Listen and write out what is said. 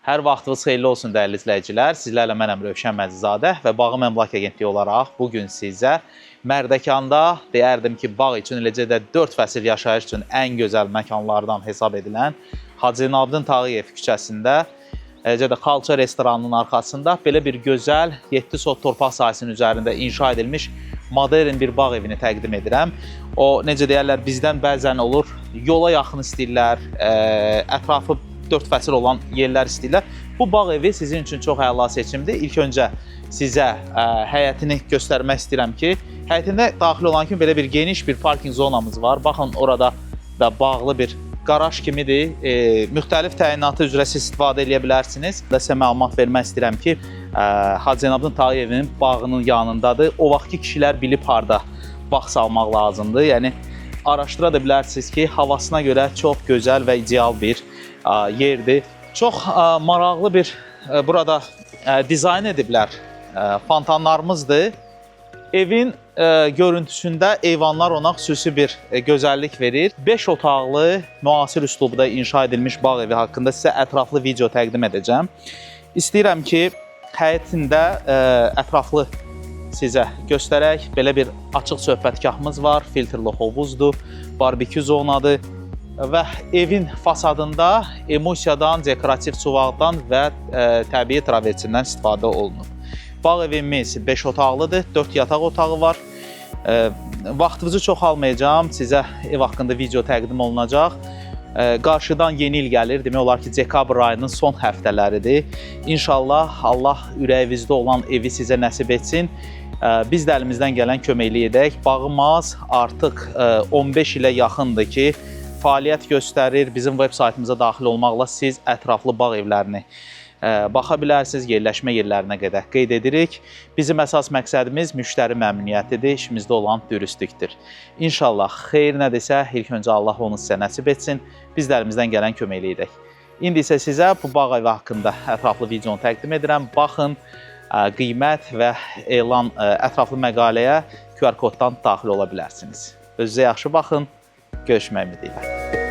Hər vaxtınız xeyirli olsun dəyərli izləyicilər. Sizlərlə mənəm Rövşən Məcizadə və Bağım Əmlak Agentliyi olaraq bugün sizə Mərdəkanda deyərdim ki, bağ üçün, eləcə də 4 fəsil yaşayış üçün ən gözəl məkanlardan hesab edilən Hacı Zeynalabdin Tağıyev küçəsində, eləcə də Xalça restoranının arxasında belə bir gözəl 7 sot torpaq sahəsinin üzərində inşa edilmiş modern bir bağ evini təqdim edirəm. O, necə deyərlər, bizdən bəzən olur, yola yaxın istəyirlər, ətrafı 4 fəsil olan yerlər istəyirlər. Bu bağ evi sizin üçün çox əla seçimdir. İlk öncə sizə həyətini göstərmək istəyirəm ki, həyətində daxil olan kimi belə bir geniş bir parking zonamız var. Baxın, orada da bağlı bir qaraj kimidir. Müxtəlif təyinatı üzrə siz istifadə edə bilərsiniz. Sizə məlumat vermək istəyirəm ki, Hacı Zeynalabdin Tağıyevin bağının yanındadır. O vaxt ki, kişilər bilib harda bağ salmaq lazımdır. Yəni, araşdıra da bilərsiniz ki, havasına görə çox gözəl və ideal bir yerdir. Çox maraqlı bir burada dizayn ediblər fontanlarımızdır. Evin görüntüsündə eyvanlar ona xüsusi bir gözəllik verir. 5 otaqlı, müasir üslubda inşa edilmiş bağ evi haqqında sizə ətraflı video təqdim edəcəm. İstəyirəm ki, həyətində ətraflı sizə göstərək. Belə bir açıq söhbətgahımız var, filtrli hovuzdur, barbekü zonadır. Və evin fasadında emulsiyadan, dekorativ çuvaqdan və təbii traversindən istifadə olunur. Bağ evimiz 5 otaqlıdır, 4 yataq otağı var. Vaxtınızı çox almayacağım, sizə ev haqqında video təqdim olunacaq. Qarşıdan yeni il gəlir, demək olar ki, dekabr ayının son həftələridir. İnşallah Allah ürəyinizdə olan evi sizə nəsib etsin. Biz də əlimizdən gələn köməklik edək. Bağımız artıq 15 ilə yaxındır ki, fəaliyyət göstərir. Bizim web saytımıza daxil olmaqla siz ətraflı bağ evlərini baxa bilərsiniz, yerləşmə yerlərinə qədər qeyd edirik. Bizim əsas məqsədimiz müştəri məmnuniyyətidir, işimizdə olan dürüstlükdür. İnşallah xeyir nədirsə, ilk öncə Allah onu sizə nəsib etsin, biz də əlimizdən gələn köməklik edək. İndi isə sizə bu bağ evi haqqında ətraflı videonu təqdim edirəm. Baxın, qiymət və elan ətraflı məqaləyə QR koddan daxil ola bilərsiniz. Özünüzə yaxşı baxın, görüşmək ümidilə.